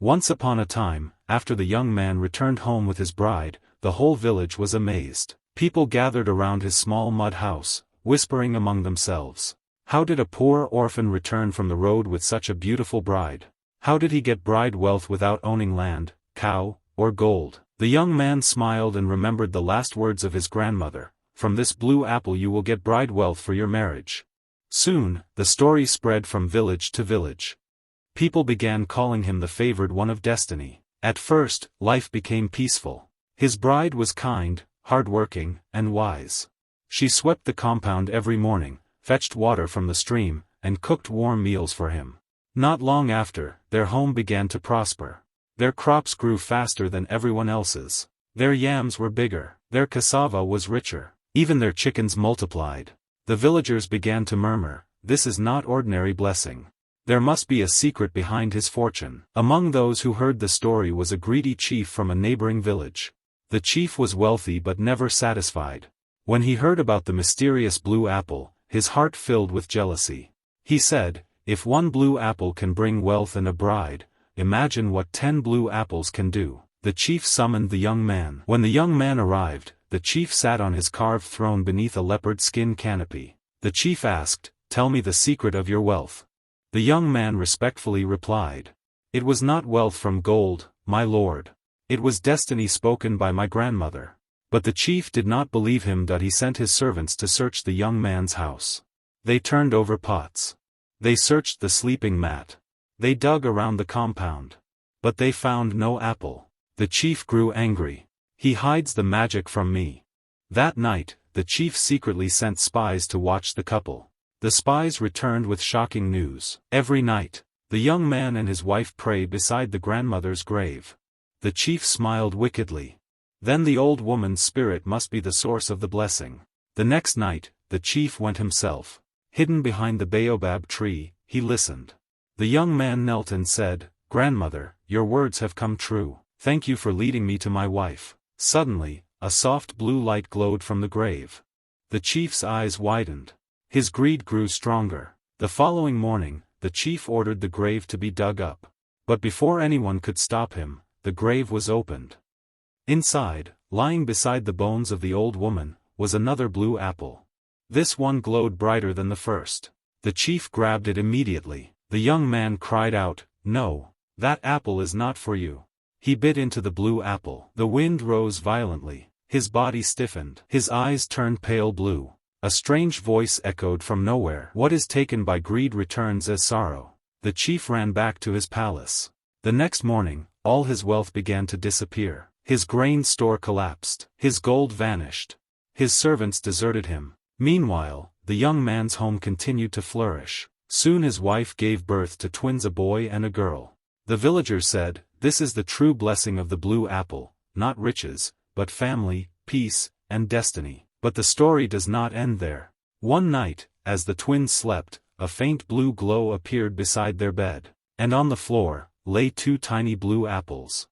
Once upon a time, after the young man returned home with his bride, the whole village was amazed. People gathered around his small mud house, whispering among themselves. How did a poor orphan return from the road with such a beautiful bride? How did he get bride wealth without owning land, cow, or gold? The young man smiled and remembered the last words of his grandmother, "From this blue apple you will get bride wealth for your marriage." Soon, the story spread from village to village. People began calling him the favored one of destiny. At first, life became peaceful. His bride was kind, hard-working, and wise. She swept the compound every morning, fetched water from the stream, and cooked warm meals for him. Not long after, their home began to prosper. Their crops grew faster than everyone else's. Their yams were bigger, their cassava was richer, even their chickens multiplied. The villagers began to murmur, "This is not ordinary blessing. There must be a secret behind his fortune." Among those who heard the story was a greedy chief from a neighboring village. The chief was wealthy but never satisfied. When he heard about the mysterious blue apple, his heart filled with jealousy. He said, "If one blue apple can bring wealth and a bride, imagine what 10 blue apples can do." The chief summoned the young man. When the young man arrived, the chief sat on his carved throne beneath a leopard skin canopy. The chief asked, "Tell me the secret of your wealth." The young man respectfully replied, "It was not wealth from gold, my lord. It was destiny spoken by my grandmother." But the chief did not believe him, that he sent his servants to search the young man's house. They turned over pots. They searched the sleeping mat. They dug around the compound. But they found no apple. The chief grew angry. "He hides the magic from me." That night, the chief secretly sent spies to watch the couple. The spies returned with shocking news. Every night, the young man and his wife pray beside the grandmother's grave. The chief smiled wickedly. Then the old woman's spirit must be the source of the blessing. The next night, the chief went himself. Hidden behind the baobab tree, he listened. The young man knelt and said, "Grandmother, your words have come true. Thank you for leading me to my wife." Suddenly, a soft blue light glowed from the grave. The chief's eyes widened. His greed grew stronger. The following morning, the chief ordered the grave to be dug up. But before anyone could stop him, the grave was opened. Inside, lying beside the bones of the old woman, was another blue apple. This one glowed brighter than the first. The chief grabbed it immediately. The young man cried out, "No, that apple is not for you." He bit into the blue apple. The wind rose violently. His body stiffened. His eyes turned pale blue. A strange voice echoed from nowhere. "What is taken by greed returns as sorrow." The chief ran back to his palace. The next morning, all his wealth began to disappear. His grain store collapsed. His gold vanished. His servants deserted him. Meanwhile, the young man's home continued to flourish. Soon his wife gave birth to twins, a boy and a girl. The villagers said, "This is the true blessing of the blue apple, not riches, but family, peace, and destiny." But the story does not end there. One night, as the twins slept, a faint blue glow appeared beside their bed. And on the floor, lay 2 tiny blue apples.